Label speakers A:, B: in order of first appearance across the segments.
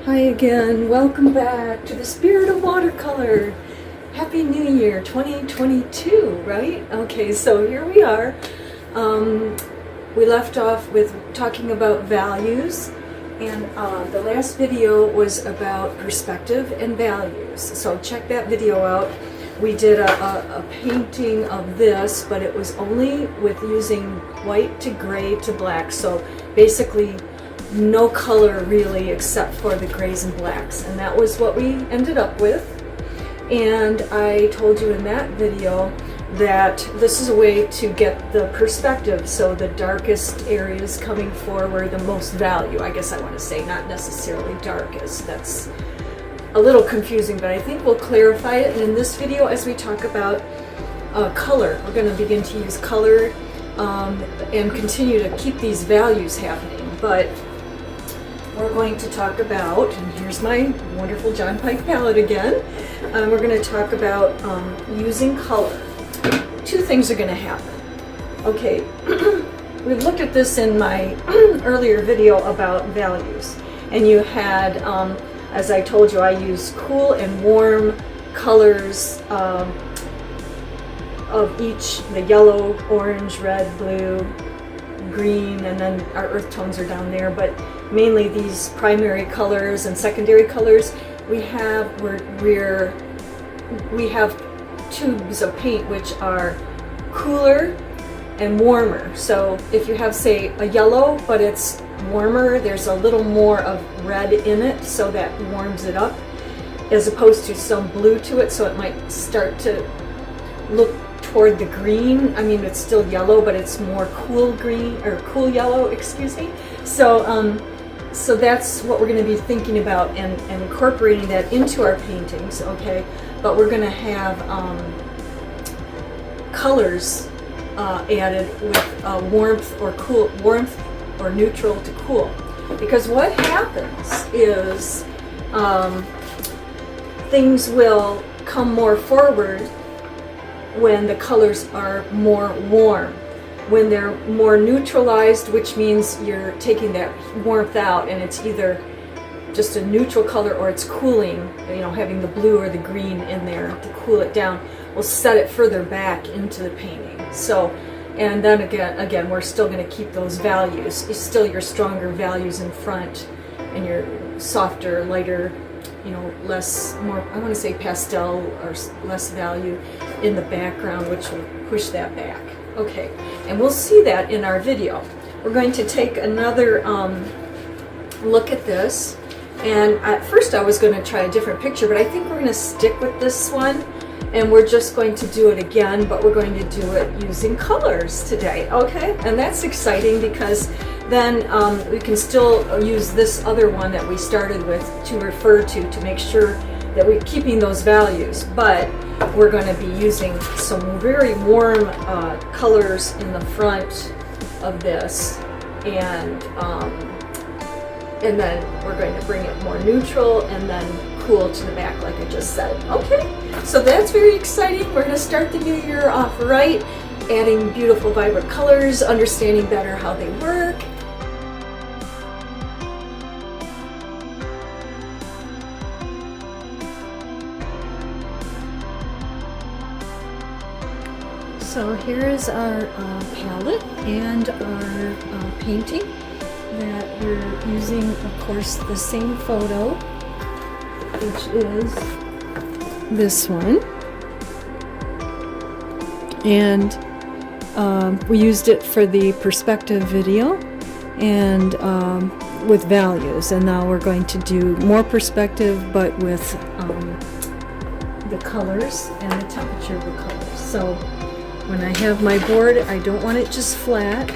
A: Hi again, welcome back to the Spirit of Watercolor. Happy New Year 2022, right? Okay, so here we are. We left off with talking about values, and the last video was about perspective and values. So check that video out. We did a painting of this, but it was only with using white to gray to black. So basically no color really except for the grays and blacks, and that was what we ended up with. And I told you in that video that this is a way to get the perspective, so the darkest areas coming forward, the most value, I guess I want to say, not necessarily darkest. That's a little confusing, but I think we'll clarify it. And in this video, as we talk about color, we're going to begin to use color and continue to keep these values happening. But we're going to talk about, and here's my wonderful John Pike palette again, we're going to talk about using color. Two things are going to happen. Okay, we looked at this in my earlier video about values, and you had, as I told you, I use cool and warm colors of each, the yellow, orange, red, blue, green, and then our earth tones are down there, but mainly these primary colors and secondary colors. We have tubes of paint which are cooler and warmer. So if you have, say, a yellow but it's warmer, there's a little more of red in it, so that warms it up, as opposed to some blue to it, so it might start to look toward the green. I mean, it's still yellow, but it's more cool green, or cool yellow, excuse me. So that's what we're going to be thinking about and incorporating that into our paintings, okay? But we're going to have colors added with warmth or neutral to cool. Because what happens is things will come more forward when the colors are more warm. When they're more neutralized, which means you're taking that warmth out and it's either just a neutral color or it's cooling, you know, having the blue or the green in there to cool it down, will set it further back into the painting. So, and then again, we're still going to keep those values. It's still your stronger values in front and your softer, lighter, you know, more, I want to say pastel or less value in the background, which will push that back. Okay, and we'll see that in our video. We're going to take another look at this, and at first I was going to try a different picture, but I think we're going to stick with this one, and we're just going to do it again, but we're going to do it using colors today, okay? And that's exciting because then we can still use this other one that we started with to refer to make sure that we're keeping those values, but we're going to be using some very warm colors in the front of this, and then we're going to bring it more neutral and then cool to the back, like I just said. Okay, so that's very exciting. We're going to start the new year off right, adding beautiful, vibrant colors, understanding better how they work. So here is our palette and our painting that we're using, of course, the same photo, which is this one. And we used it for the perspective video and with values. And now we're going to do more perspective, but with the colors and the temperature of the colors. So when I have my board, I don't want it just flat.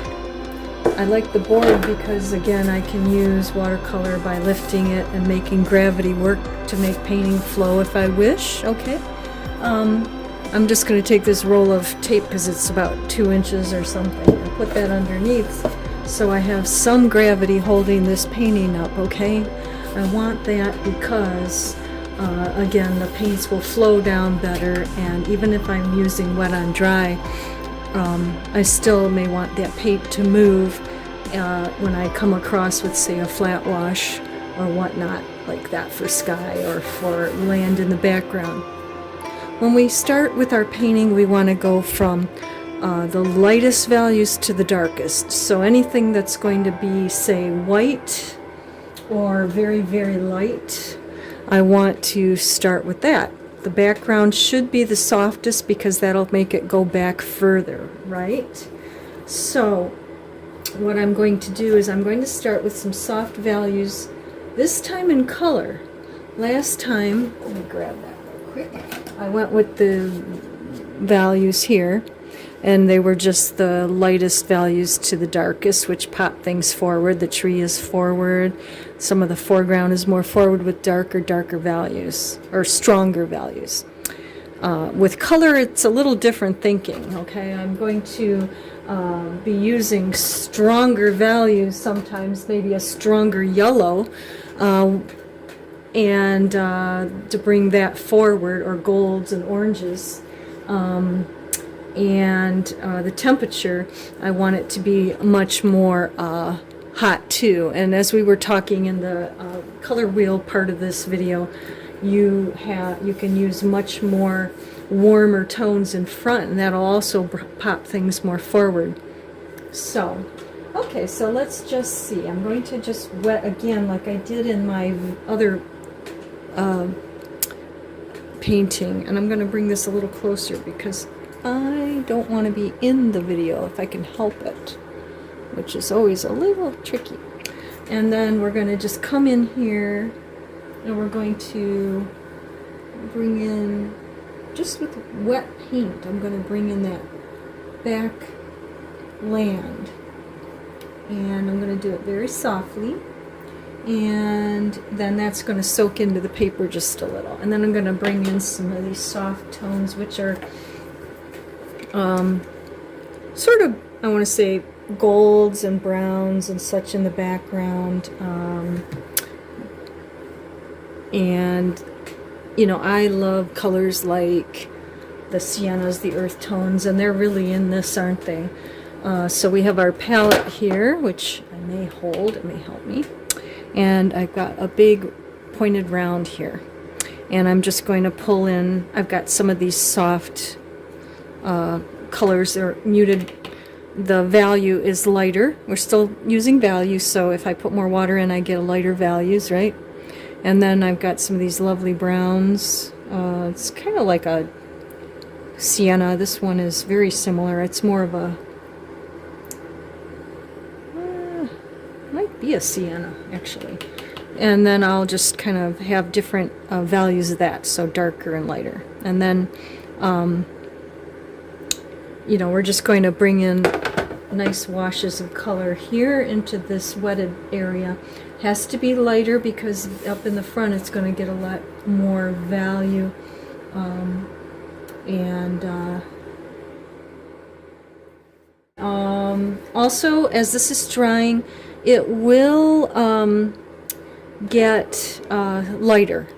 A: I like the board because, again, I can use watercolor by lifting it and making gravity work to make painting flow if I wish, okay? I'm just going to take this roll of tape, because it's about 2 inches or something, and put that underneath so I have some gravity holding this painting up, okay? I want that because again, the paints will flow down better, and even if I'm using wet on dry, I still may want that paint to move when I come across with, say, a flat wash or whatnot like that for sky or for land in the background. When we start with our painting, we want to go from the lightest values to the darkest. So anything that's going to be, say, white or very, very light, I want to start with that. The background should be the softest because that'll make it go back further, right? So what I'm going to do is I'm going to start with some soft values, this time in color. Last time, let me grab that real quick. I went with the values here, and they were just the lightest values to the darkest, which pop things forward. The tree is forward. Some of the foreground is more forward with darker values, or stronger values. With color, it's a little different thinking, okay? I'm going to be using stronger values sometimes, maybe a stronger yellow, and to bring that forward, or golds and oranges. And the temperature, I want it to be much more hot too. And as we were talking in the color wheel part of this video, you can use much more warmer tones in front, and that'll also pop things more forward. So okay, so let's just see. I'm going to just wet again like I did in my other painting, and I'm going to bring this a little closer because I don't want to be in the video if I can help it, which is always a little tricky. And then we're going to just come in here, and we're going to bring in, just with wet paint, I'm going to bring in that back land, and I'm going to do it very softly, and then that's going to soak into the paper just a little. And then I'm going to bring in some of these soft tones, which are sort of, I want to say, golds and browns and such in the background. And you know, I love colors like the siennas, the earth tones, and they're really in this, aren't they? So we have our palette here, which I may hold, it may help me. And I've got a big pointed round here. And I'm just going to pull in, I've got some of these soft colors. They're muted. The value is lighter. We're still using values, so if I put more water in, I get a lighter values, right? And then I've got some of these lovely browns. It's kind of like a sienna. This one is very similar. It's more of a, might be a sienna, actually. And then I'll just kind of have different values of that, so darker and lighter. And then, you know, we're just going to bring in nice washes of color here into this wetted area. Has to be lighter because up in the front it's going to get a lot more value. Also, as this is drying, it will get lighter.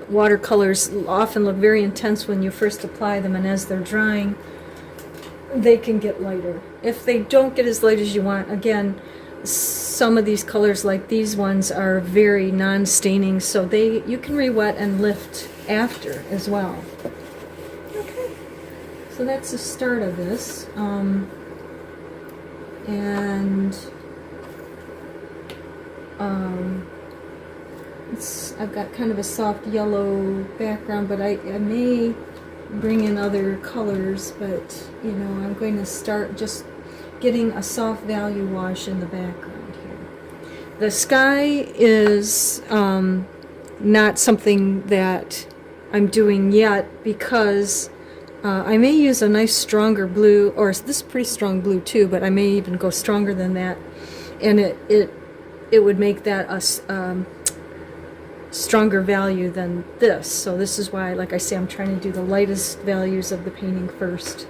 A: Watercolors often look very intense when you first apply them, and as they're drying, they can get lighter. If they don't get as light as you want, again, some of these colors, like these ones, are very non-staining, so you can re-wet and lift after as well. Okay, so that's the start of this. I've got kind of a soft yellow background, but I may bring in other colors, but you know, I'm going to start just getting a soft value wash in the background here. The sky is not something that I'm doing yet because I may use a nice stronger blue, or this is pretty strong blue too, but I may even go stronger than that, and it would make that a stronger value than this. So this is why, like I say, I'm trying to do the lightest values of the painting first.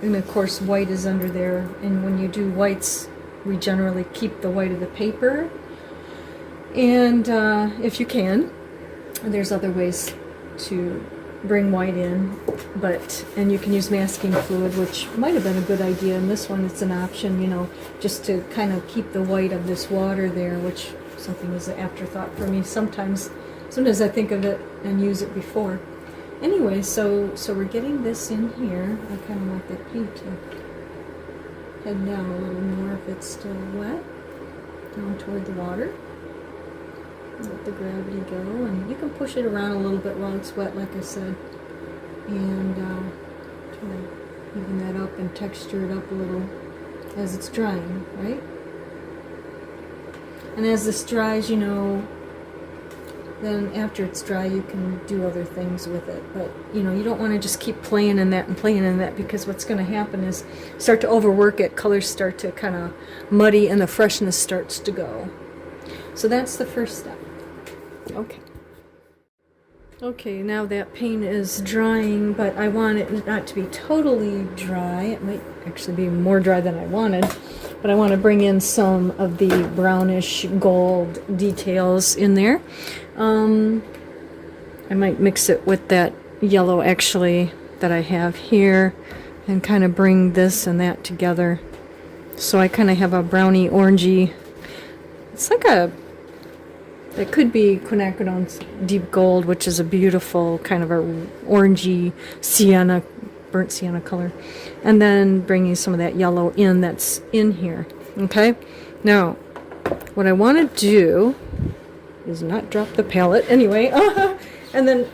A: And of course white is under there, and when you do whites, we generally keep the white of the paper, and if you can, there's other ways to bring white in, and you can use masking fluid, which might have been a good idea. In this one it's an option, you know, just to kind of keep the white of this water there, which something was an afterthought for me. Sometimes I think of it and use it before. Anyway, so we're getting this in here. I kind of want that paint to head down a little more if it's still wet, down toward the water. Let the gravity go, and you can push it around a little bit while it's wet, like I said, and try to even that up and texture it up a little as it's drying, right? And as this dries, you know, then after it's dry, you can do other things with it. But, you know, you don't want to just keep playing in that and playing in that, because what's going to happen is start to overwork it. Colors start to kind of muddy and the freshness starts to go. So that's the first step. Okay. Okay, now that paint is drying, but I want it not to be totally dry. It might actually be more dry than I wanted. But I want to bring in some of the brownish gold details in there. I might mix it with that yellow actually that I have here and kind of bring this and that together. So I kind of have a browny orangey, it's like it could be quinacodone's deep gold, which is a beautiful kind of a orangey sienna, burnt sienna color. And then bringing some of that yellow in that's in here. Okay? Now, what I want to do is not drop the palette. Anyway, and then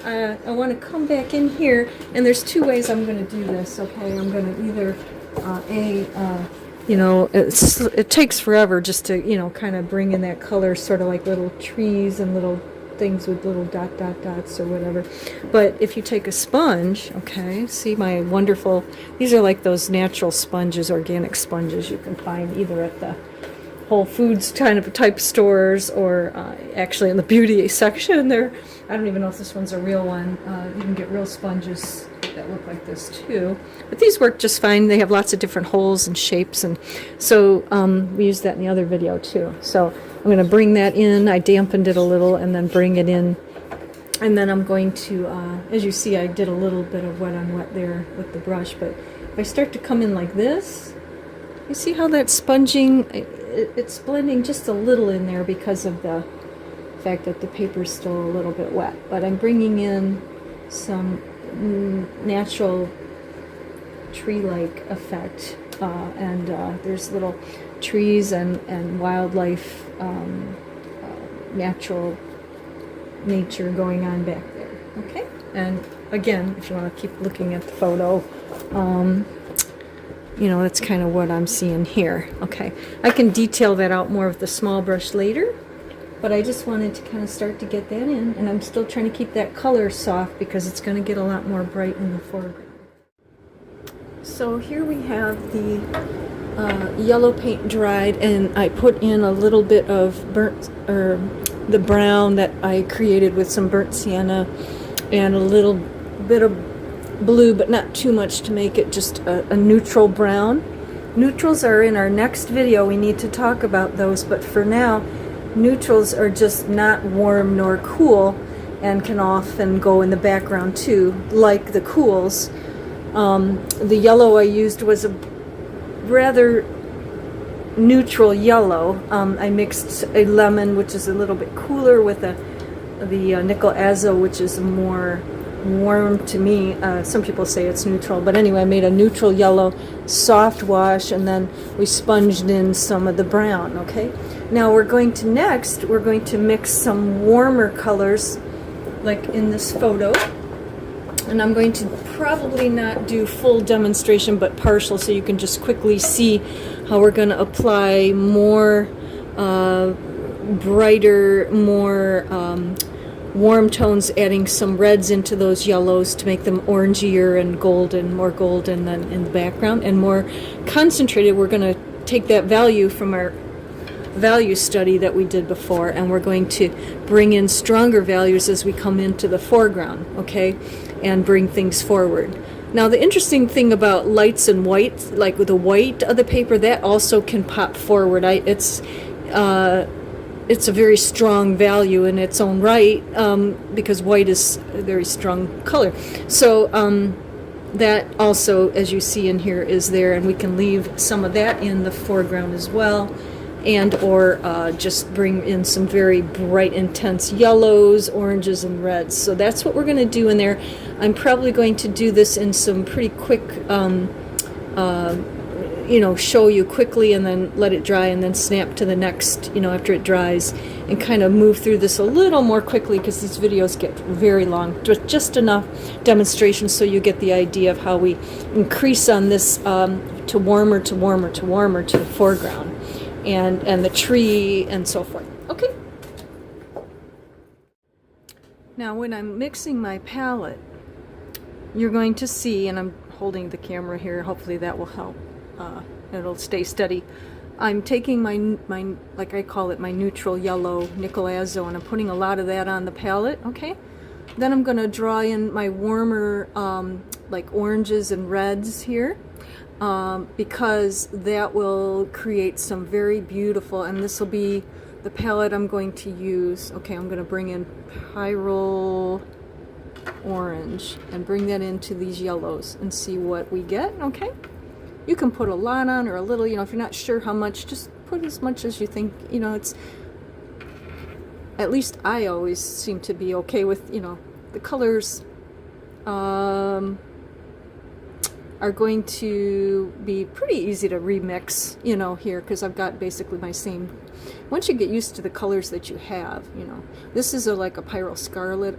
A: I want to come back in here, and there's two ways I'm going to do this, okay? I'm going to either, you know, it takes forever just to, you know, kind of bring in that color, sort of like little trees and little things with little dots or whatever. But if you take a sponge, okay, see my wonderful, these are like those natural sponges, organic sponges you can find either at the Whole Foods kind of type stores or actually in the beauty section there. I don't even know if this one's a real one. You can get real sponges that look like this too. But these work just fine. They have lots of different holes and shapes, and so we used that in the other video too. So I'm going to bring that in. I dampened it a little and then bring it in. And then I'm going to, as you see, I did a little bit of wet on wet there with the brush. But if I start to come in like this, you see how that sponging, it's blending just a little in there because of the fact that the paper's still a little bit wet. But I'm bringing in some natural tree-like effect, and there's little trees and wildlife, natural nature going on back there. Okay, and again, if you want to keep looking at the photo, you know, that's kind of what I'm seeing here. Okay, I can detail that out more with the small brush later, but I just wanted to kind of start to get that in, and I'm still trying to keep that color soft because it's going to get a lot more bright in the foreground. So here we have the yellow paint dried, and I put in a little bit of the brown that I created with some burnt sienna and a little bit of blue, but not too much to make it just a neutral brown. Neutrals are in our next video. We need to talk about those, but for now, neutrals are just not warm nor cool and can often go in the background too, like the cools. The yellow I used was a rather neutral yellow. I mixed a lemon, which is a little bit cooler, with the nickel azo, which is more warm to me. Some people say it's neutral, but anyway, I made a neutral yellow soft wash, and then we sponged in some of the brown. Okay, now we're going to mix some warmer colors like in this photo, and I'm going to probably not do full demonstration but partial, so you can just quickly see how we're going to apply more brighter, more warm tones, adding some reds into those yellows to make them orangier and golden, more golden than in the background, and more concentrated. We're going to take that value from our value study that we did before, and we're going to bring in stronger values as we come into the foreground, okay, and bring things forward. Now the interesting thing about lights and whites, like with the white of the paper, that also can pop forward. It's a very strong value in its own right, because white is a very strong color. So that also, as you see in here, is there, and we can leave some of that in the foreground as well. and or just bring in some very bright, intense yellows, oranges, and reds. So that's what we're going to do in there. I'm probably going to do this in some pretty quick, show you quickly and then let it dry and then snap to the next, after it dries, and kind of move through this a little more quickly because these videos get very long. Just enough demonstration so you get the idea of how we increase on this to warmer, to warmer, to warmer to the foreground. And the tree and so forth. Okay. Now when I'm mixing my palette, you're going to see, and I'm holding the camera here, hopefully that will help. It'll stay steady. I'm taking my, like I call it, my neutral yellow nickel azo, and I'm putting a lot of that on the palette, okay? Then I'm going to draw in my warmer, like oranges and reds here. Because that will create some very beautiful, and this will be the palette I'm going to use. Okay, I'm going to bring in Pyrrole Orange and bring that into these yellows and see what we get, okay? You can put a lot on or a little, if you're not sure how much, just put as much as you think, it's, at least I always seem to be okay with, the colors, are going to be pretty easy to remix, here, because I've got basically my same. Once you get used to the colors that you have, this is like a Pyrrole Scarlet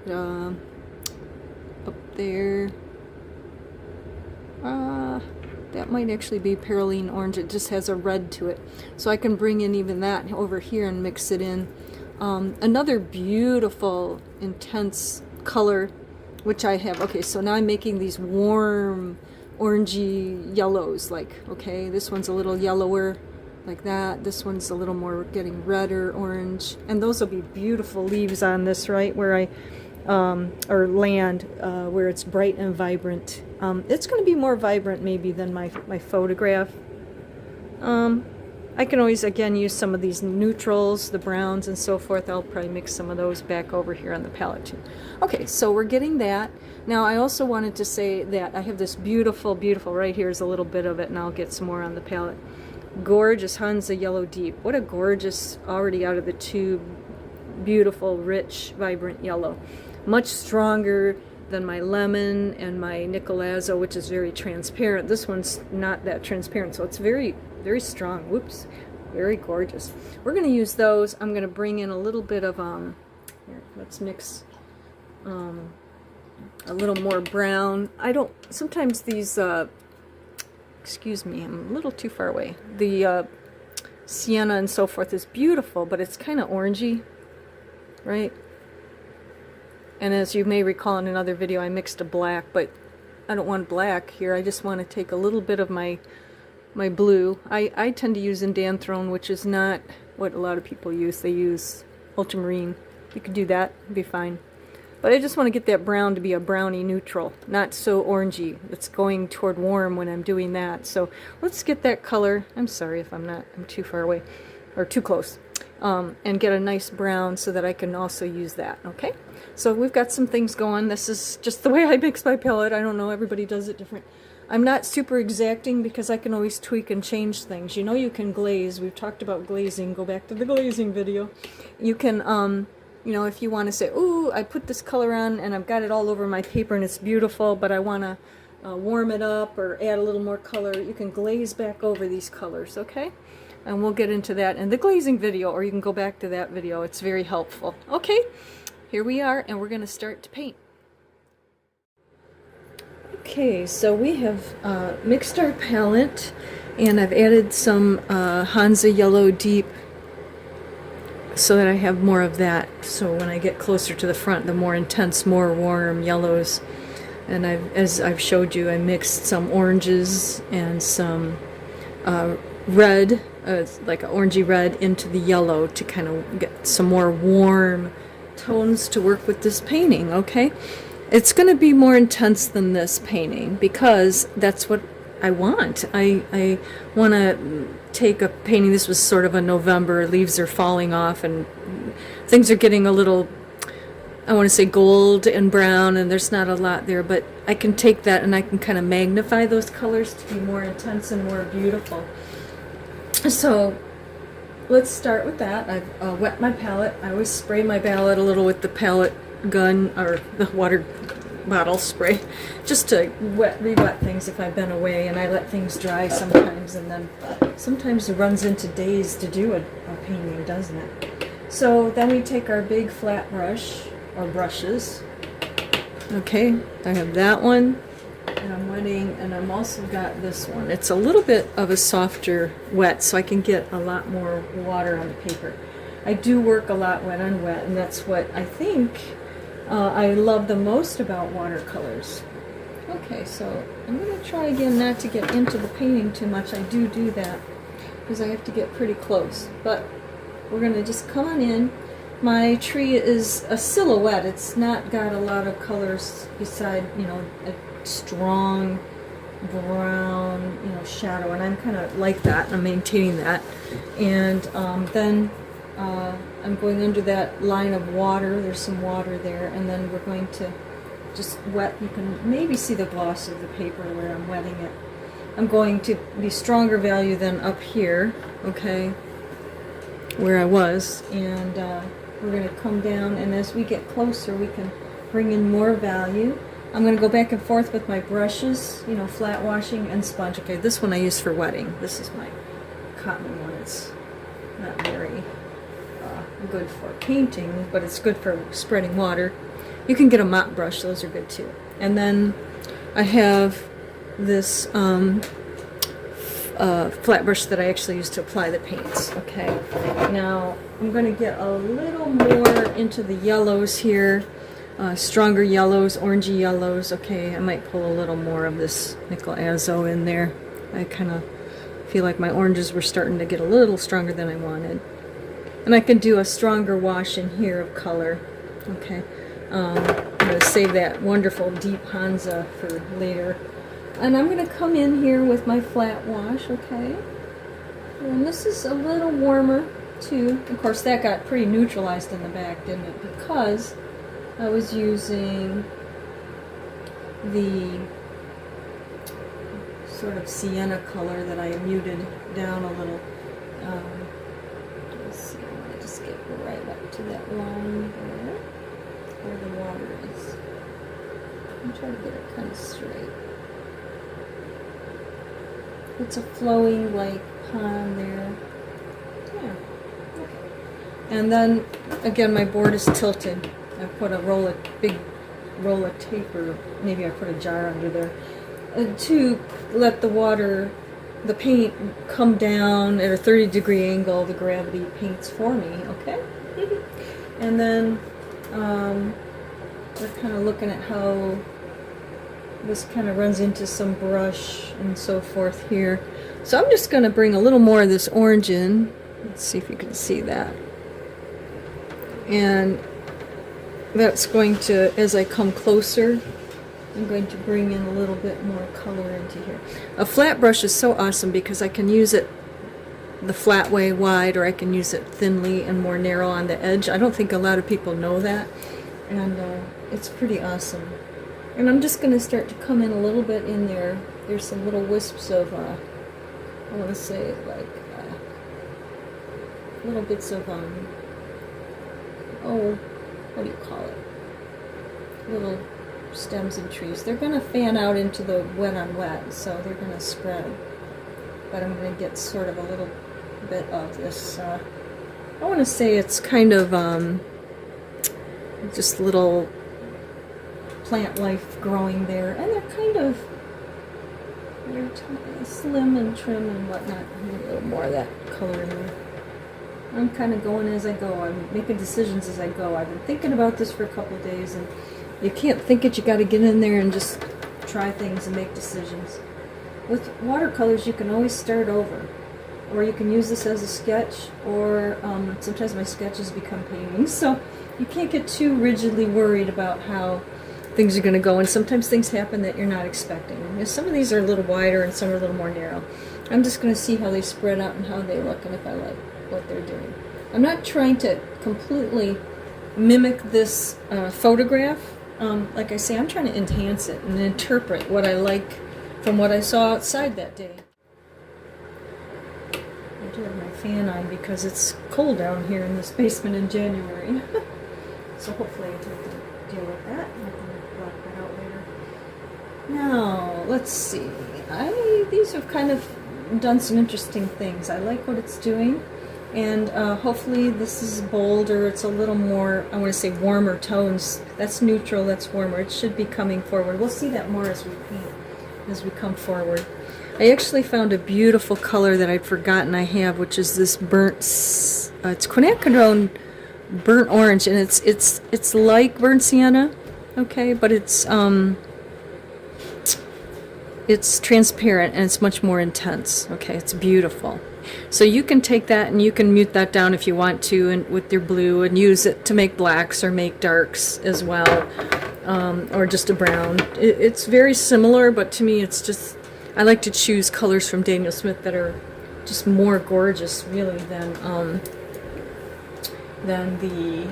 A: up there. That might actually be Perylene Orange. It just has a red to it. So I can bring in even that over here and mix it in. Another beautiful, intense color, which I have. Okay, so now I'm making these warm, orangey yellows, okay, this one's a little yellower like that, this one's a little more getting redder orange, and those will be beautiful leaves on this, right, where I or land where it's bright and vibrant. It's going to be more vibrant maybe than my photograph. I can always again use some of these neutrals, the browns and so forth. I'll probably mix some of those back over here on the palette too. Okay, so we're getting that. Now I also wanted to say that I have this beautiful, right here is a little bit of it, and I'll get some more on the palette. Gorgeous Hansa Yellow Deep. What a gorgeous, already out of the tube, beautiful, rich, vibrant yellow. Much stronger than my lemon and my nickel azo, which is very transparent. This one's not that transparent, so it's very, very strong. Whoops, very gorgeous. We're going to use those. I'm going to bring in a little bit of here, let's mix a little more brown. Sometimes these excuse me, I'm a little too far away. The sienna and so forth is beautiful, but it's kind of orangey, right? And as you may recall in another video, I mixed a black, but I don't want black here. I just want to take a little bit of my blue. I tend to use indanthrone, which is not what a lot of people use. They use ultramarine. You could do that, it'd be fine. But I just want to get that brown to be a browny neutral, not so orangey. It's going toward warm when I'm doing that. So let's get that color. I'm sorry if I'm too far away or too close. And get a nice brown so that I can also use that, okay? So we've got some things going. This is just the way I mix my palette. I don't know, everybody does it different. I'm not super exacting because I can always tweak and change things. You can glaze. We've talked about glazing. Go back to the glazing video. You can, if you want to say, ooh, I put this color on and I've got it all over my paper and it's beautiful, but I want to warm it up or add a little more color, you can glaze back over these colors, okay? And we'll get into that in the glazing video, or you can go back to that video. It's very helpful. Okay, here we are, and we're going to start to paint. Okay, so we have mixed our palette, and I've added some Hansa Yellow Deep so that I have more of that. So when I get closer to the front, the more intense, more warm yellows. And as I've showed you, I mixed some oranges and some red, like an orangey red, into the yellow to kind of get some more warm tones to work with this painting, okay? It's going to be more intense than this painting because that's what I want. I want to take a painting. This was sort of a November, leaves are falling off and things are getting a little, I want to say gold and brown, and there's not a lot there, but I can take that and I can kind of magnify those colors to be more intense and more beautiful. So let's start with that. I've wet my palette. I always spray my palette a little with the palette gun or the water bottle spray, just to re-wet things if I've been away, and I let things dry sometimes, and then sometimes it runs into days to do a painting, doesn't it? So then we take our big flat brush, or brushes. Okay, I have that one, and I'm wetting, and I'm also got this one. It's a little bit of a softer wet, so I can get a lot more water on the paper. I do work a lot wet on wet, and that's what I think I love the most about watercolors. Okay, so I'm going to try again not to get into the painting too much. I do that because I have to get pretty close, but we're going to just come on in. My tree is a silhouette. It's not got a lot of colors beside, you know, a strong brown, you know, shadow, and I'm kind of like that, and I'm maintaining that. And then I'm going under that line of water. There's some water there, and then we're going to just wet. You can maybe see the gloss of the paper where I'm wetting it. I'm going to be stronger value than up here, okay, where I was, and we're going to come down, and as we get closer we can bring in more value. I'm going to go back and forth with my brushes, you know, flat washing and sponge. Okay, this one I use for wetting. This is my cotton one. It's not very good for painting, but it's good for spreading water. You can get a mop brush, those are good too. And then I have this flat brush that I actually use to apply the paints. Okay, now I'm going to get a little more into the yellows here, stronger yellows, orangey yellows. Okay, I might pull a little more of this nickel azo in there. I kind of feel like my oranges were starting to get a little stronger than I wanted. And I can do a stronger wash in here of color. Okay, I'm going to save that wonderful deep Hansa for later. And I'm going to come in here with my flat wash, okay? And this is a little warmer too. Of course, that got pretty neutralized in the back, didn't it? Because I was using the sort of sienna color that I muted down a little. Let's see, I'm going to just get right up to that line there, where the water is. I'm trying to get it kind of straight. It's a flowing like pond there. Yeah. Okay. And then again, my board is tilted. I put a big roll of tape, or maybe I put a jar under there, to let the water, the paint, come down at a 30-degree angle. The gravity paints for me. Okay. And then we're kind of looking at how this kind of runs into some brush and so forth here. So I'm just going to bring a little more of this orange in. Let's see if you can see that. And that's going to, as I come closer, I'm going to bring in a little bit more color into here. A flat brush is so awesome because I can use it the flat way wide, or I can use it thinly and more narrow on the edge. I don't think a lot of people know that, and it's pretty awesome. And I'm just going to start to come in a little bit in there. There's some little wisps of, I want to say like little bits of, oh, what do you call it? Little stems and trees. They're going to fan out into the wet on wet, so they're going to spread. But I'm going to get sort of a little bit of this, I want to say it's kind of just little plant life growing there, and they're kind of, they're slim and trim and whatnot. A little more of that color in there. I'm kind of going as I go. I'm making decisions as I go. I've been thinking about this for a couple of days, and you can't think it. You got to get in there and just try things and make decisions. With watercolors, you can always start over, or you can use this as a sketch, or sometimes my sketches become paintings. So you can't get too rigidly worried about how things are going to go, and sometimes things happen that you're not expecting. You know, some of these are a little wider and some are a little more narrow. I'm just going to see how they spread out and how they look, and if I like what they're doing. I'm not trying to completely mimic this photograph. Like I say, I'm trying to enhance it and interpret what I like from what I saw outside that day. I'm to have my fan on because it's cold down here in this basement in January. So hopefully I don't have to deal with that. I can block that out later. Now, let's see. These have kind of done some interesting things. I like what it's doing. And hopefully this is bolder. It's a little more, I want to say warmer tones. That's neutral, that's warmer. It should be coming forward. We'll see that more as we paint, as we come forward. I actually found a beautiful color that I'd forgotten I have, which is this burnt, it's quinacridone burnt orange, and it's like burnt sienna, okay, but it's transparent and it's much more intense. Okay, it's beautiful. So you can take that and you can mute that down if you want to, and with your blue, and use it to make blacks or make darks as well, or just a brown. It's very similar, but to me it's just, I like to choose colors from Daniel Smith that are just more gorgeous, really, than the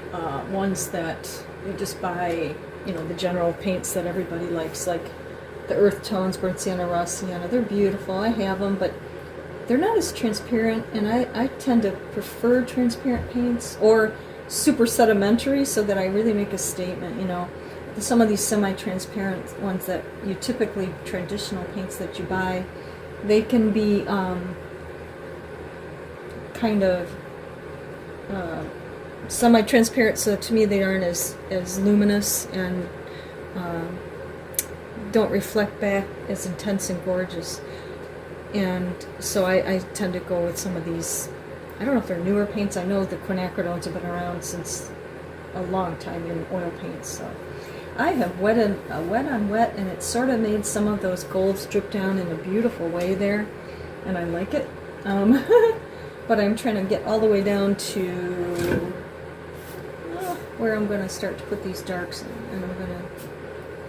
A: ones that you just buy, you know, the general paints that everybody likes, like the earth tones, burnt sienna, raw sienna. They're beautiful. I have them, but they're not as transparent, and I tend to prefer transparent paints or super sedimentary, so that I really make a statement, you know. Some of these semi-transparent ones that you typically, traditional paints that you buy, they can be kind of semi-transparent, so to me they aren't as luminous and don't reflect back as intense and gorgeous. And so I tend to go with some of these, I don't know if they're newer paints. I know the quinacridones have been around since a long time in oil paints. So I have wet on wet, and it sort of made some of those golds drip down in a beautiful way there, and I like it. But I'm trying to get all the way down to where I'm going to start to put these darks in, and I'm going to,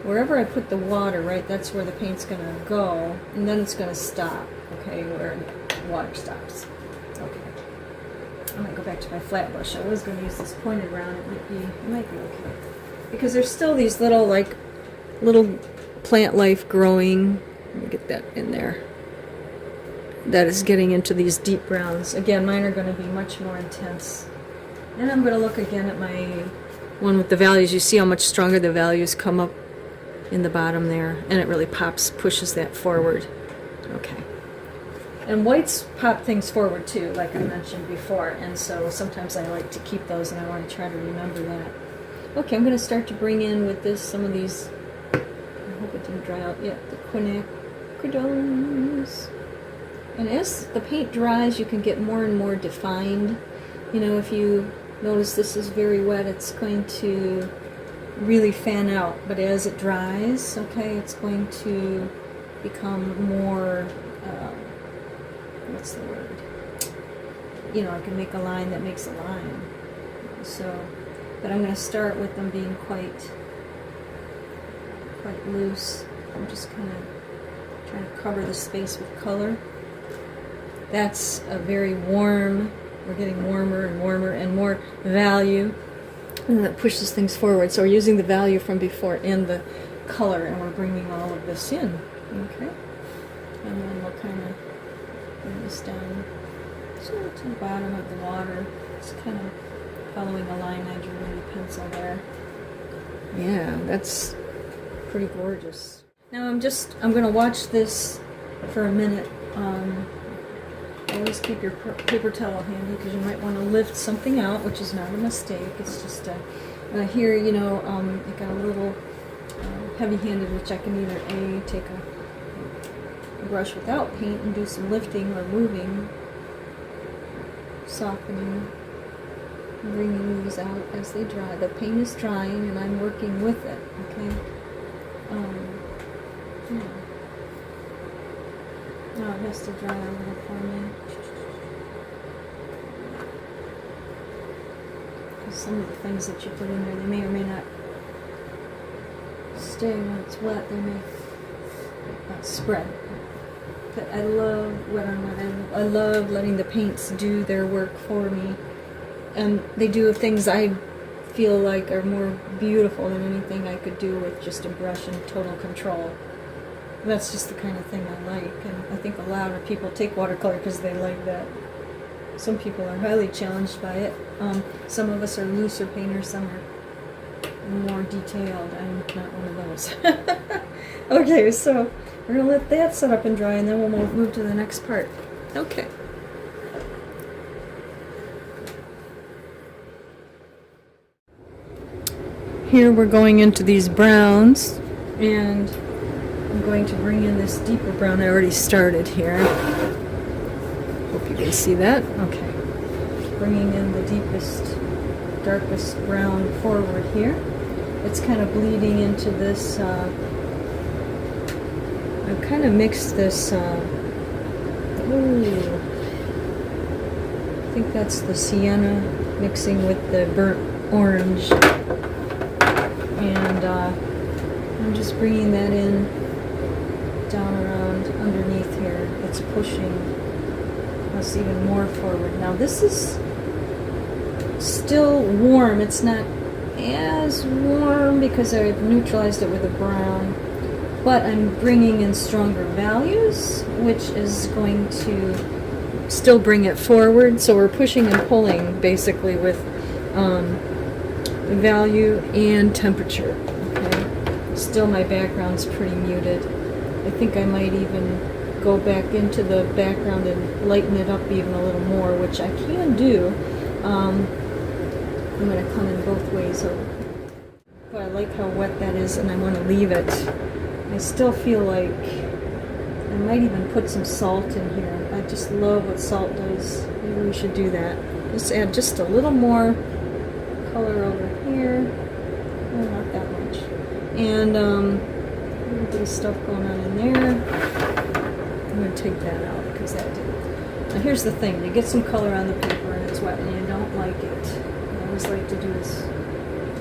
A: wherever I put the water, right, that's where the paint's going to go, and then it's going to stop, okay, where the water stops. Okay. I'm going to go back to my flat brush. I was going to use this pointed round. It might be okay. Because there's still these little, like, little plant life growing. Let me get that in there. That is getting into these deep browns. Again, mine are going to be much more intense. And I'm going to look again at my one with the values. You see how much stronger the values come up in the bottom there, and it really pushes that forward. Okay. And whites pop things forward too, like I mentioned before, and so sometimes I like to keep those, and I want to try to remember that. Okay, I'm going to start to bring in with this some of these, I hope it didn't dry out yet, the quinacridones. And as the paint dries, you can get more and more defined. You know, if you notice this is very wet, it's going to really fan out, but as it dries, okay, it's going to become more, what's the word? You know, I can make a line that makes a line. So, but I'm going to start with them being quite loose. I'm just kind of trying to cover the space with color. That's a very warm, we're getting warmer and warmer and more value, and that pushes things forward. So we're using the value from before and the color, and we're bringing all of this in, okay? And then we'll kind of bring this down sort of to the bottom of the water. It's kind of following a line I drew with a pencil there. Yeah, that's pretty gorgeous. Now I'm going to watch this for a minute. Always keep your paper towel handy, because you might want to lift something out, which is not a mistake. It's just here, you know, I got a little heavy-handed, which I can either take a brush without paint and do some lifting or moving, softening, bringing these out as they dry. The paint is drying, and I'm working with it. Okay. Yeah. No, it has to dry a little for me. Because some of the things that you put in there, they may or may not stay when it's wet. They may not spread. But I love wet on wet. I love letting the paints do their work for me. And they do things I feel like are more beautiful than anything I could do with just a brush and total control. That's just the kind of thing I like, and I think a lot of people take watercolor because they like that Some people are highly challenged by it. Some of us are looser painters, some are more detailed. I'm not one of those. Okay, so we're going to let that set up and dry, and then we'll move to the next part. Okay. Here we're going into these browns, and I'm going to bring in this deeper brown. I already started here. Hope you can see that. Okay. Bringing in the deepest, darkest brown forward here. It's kind of bleeding into this, I've kind of mixed this, I think that's the sienna mixing with the burnt orange. And I'm just bringing that in down around underneath here. It's pushing us even more forward. Now this is still warm. It's not as warm because I've neutralized it with a brown, but I'm bringing in stronger values, which is going to still bring it forward. So we're pushing and pulling basically with value and temperature. Okay. Still my background's pretty muted. I think I might even go back into the background and lighten it up even a little more, which I can do. I'm going to come in both ways. But I like how wet that is, and I want to leave it. I still feel like I might even put some salt in here. I just love what salt does. Maybe we should do that. Just add just a little more color over here. Oh, not that much. And a little bit of stuff going on in there. I'm going to take that out because that did. Now here's the thing. You get some color on the paper and it's wet and you don't like it. I always like to do this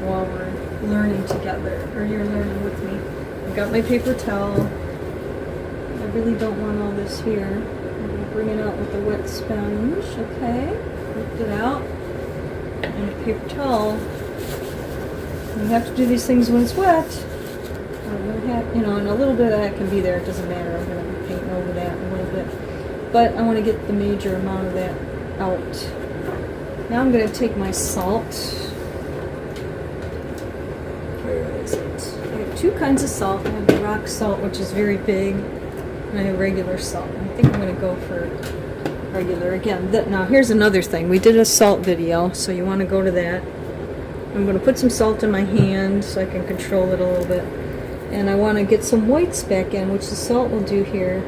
A: while we're learning together, or you're learning with me. I've got my paper towel. I really don't want all this here. I'm going to bring it out with a wet sponge. Okay. Lift it out. And a paper towel. You have to do these things when it's wet. You know, and a little bit of that can be there. It doesn't matter. I'm going to be painting over that a little bit. But I want to get the major amount of that out. Now I'm going to take my salt. Where is it? I have two kinds of salt. I have the rock salt, which is very big, and I have regular salt. I think I'm going to go for regular again. Now here's another thing. We did a salt video, so you want to go to that. I'm going to put some salt in my hand so I can control it a little bit. And I want to get some whites back in, which the salt will do here.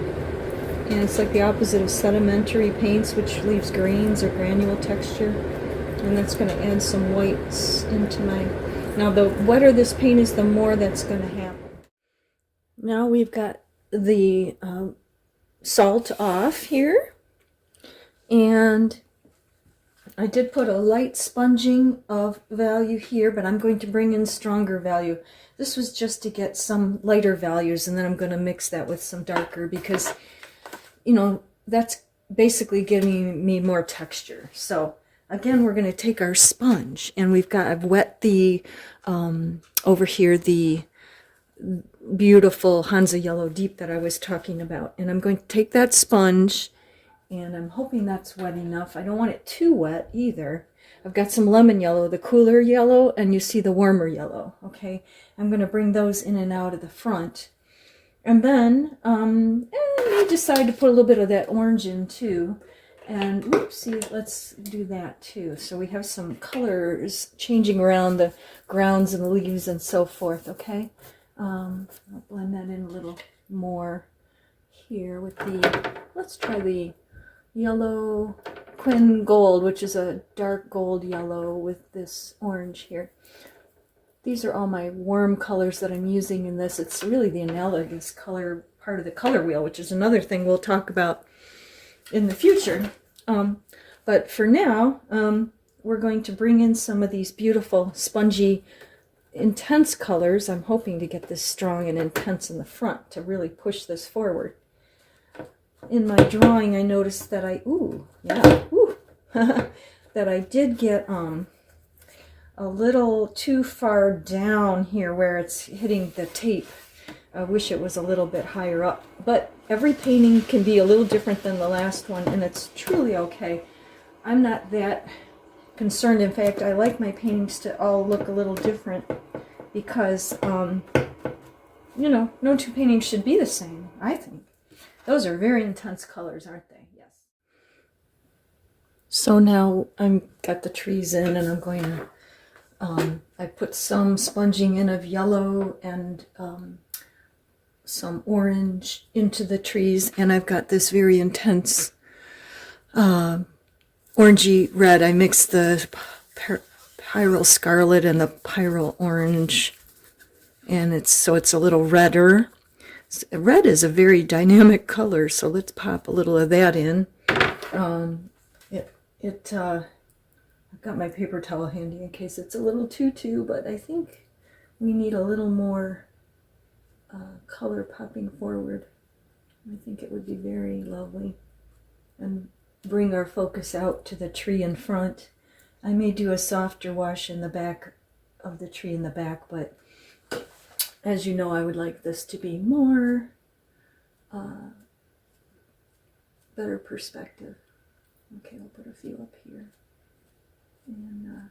A: And it's like the opposite of sedimentary paints, which leaves grains or granule texture. And that's going to add some whites into my... Now the wetter this paint is, the more that's going to happen. Now we've got the salt off here. And I did put a light sponging of value here, but I'm going to bring in stronger value. This was just to get some lighter values, and then I'm going to mix that with some darker because, you know, that's basically giving me more texture. So again, we're going to take our sponge, and I've wet the, over here, the beautiful Hansa Yellow Deep that I was talking about. And I'm going to take that sponge, and I'm hoping that's wet enough. I don't want it too wet either. I've got some lemon yellow, the cooler yellow, and you see the warmer yellow, okay? I'm going to bring those in and out of the front. And then I decide to put a little bit of that orange in too. And oopsie, let's do that too. So we have some colors changing around the grounds and the leaves and so forth, okay? I'll blend that in a little more here with the, let's try the yellow Quin Gold, which is a dark gold yellow with this orange here. These are all my warm colors that I'm using in this. It's really the analogous color part of the color wheel, which is another thing we'll talk about in the future. But for now, we're going to bring in some of these beautiful, spongy, intense colors. I'm hoping to get this strong and intense in the front to really push this forward. In my drawing, I noticed that that I did get a little too far down here where it's hitting the tape. I wish it was a little bit higher up. But every painting can be a little different than the last one, and it's truly okay. I'm not that concerned. In fact, I like my paintings to all look a little different because, you know, no two paintings should be the same, I think. Those are very intense colors, aren't they? Yes. So now I've got the trees in, and I'm going to, I put some sponging in of yellow and some orange into the trees, and I've got this very intense orangey red. I mixed the pyrrole scarlet and the pyrrole orange, and it's a little redder. Red is a very dynamic color, so let's pop a little of that in. I've got my paper towel handy in case it's a little too, but I think we need a little more color popping forward. I think it would be very lovely and bring our focus out to the tree in front. I may do a softer wash in the back of the tree in the back, but as you know, I would like this to be more better perspective. Okay, I'll put a few up here. And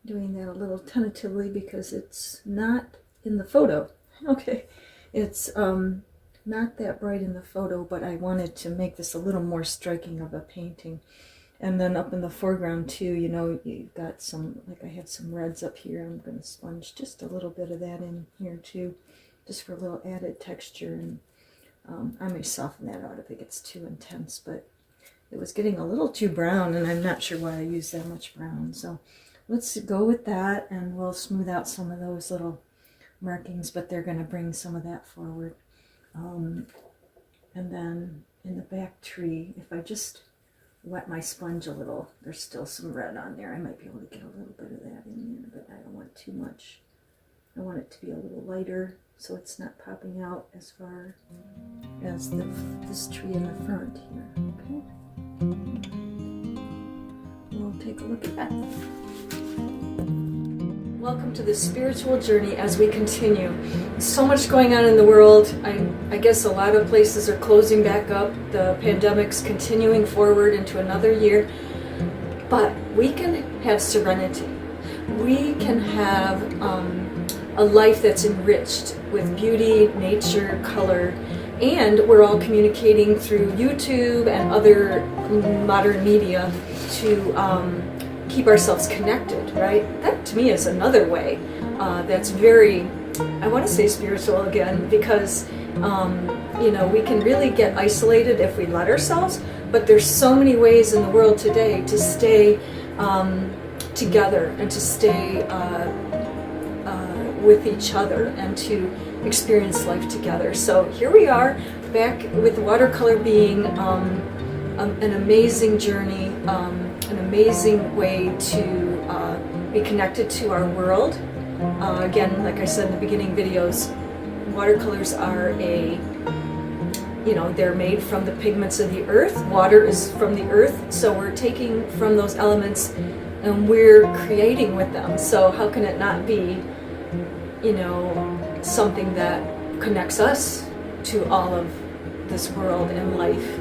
A: doing that a little tentatively because it's not in the photo. Okay, it's not that bright in the photo, but I wanted to make this a little more striking of a painting. And then up in the foreground too, you know, you've got some, like I have some reds up here. I'm going to sponge just a little bit of that in here too, just for a little added texture. And I may soften that out if it gets too intense, but it was getting a little too brown, and I'm not sure why I used that much brown. So let's go with that, and we'll smooth out some of those little markings, but they're going to bring some of that forward. And then in the back tree, if I just wet my sponge a little, there's still some red on there. I might be able to get a little bit of that in there, but I don't want too much. I want it to be a little lighter so it's not popping out as far as this tree in the front here. Okay. We'll take a look at that. Welcome to the spiritual journey as we continue. So much going on in the world. I guess a lot of places are closing back up. The pandemic's continuing forward into another year. But we can have serenity. We can have a life that's enriched with beauty, nature, color, and we're all communicating through YouTube and other modern media to keep ourselves connected, right? That to me is another way that's very, I want to say spiritual again, because you know, we can really get isolated if we let ourselves, but there's so many ways in the world today to stay together and to stay with each other and to experience life together. So here we are back with watercolor being an amazing journey, an amazing way to be connected to our world. Again, like I said in the beginning videos, watercolors are they're made from the pigments of the earth. Water is from the earth, so we're taking from those elements and we're creating with them. So how can it not be, something that connects us to all of this world and life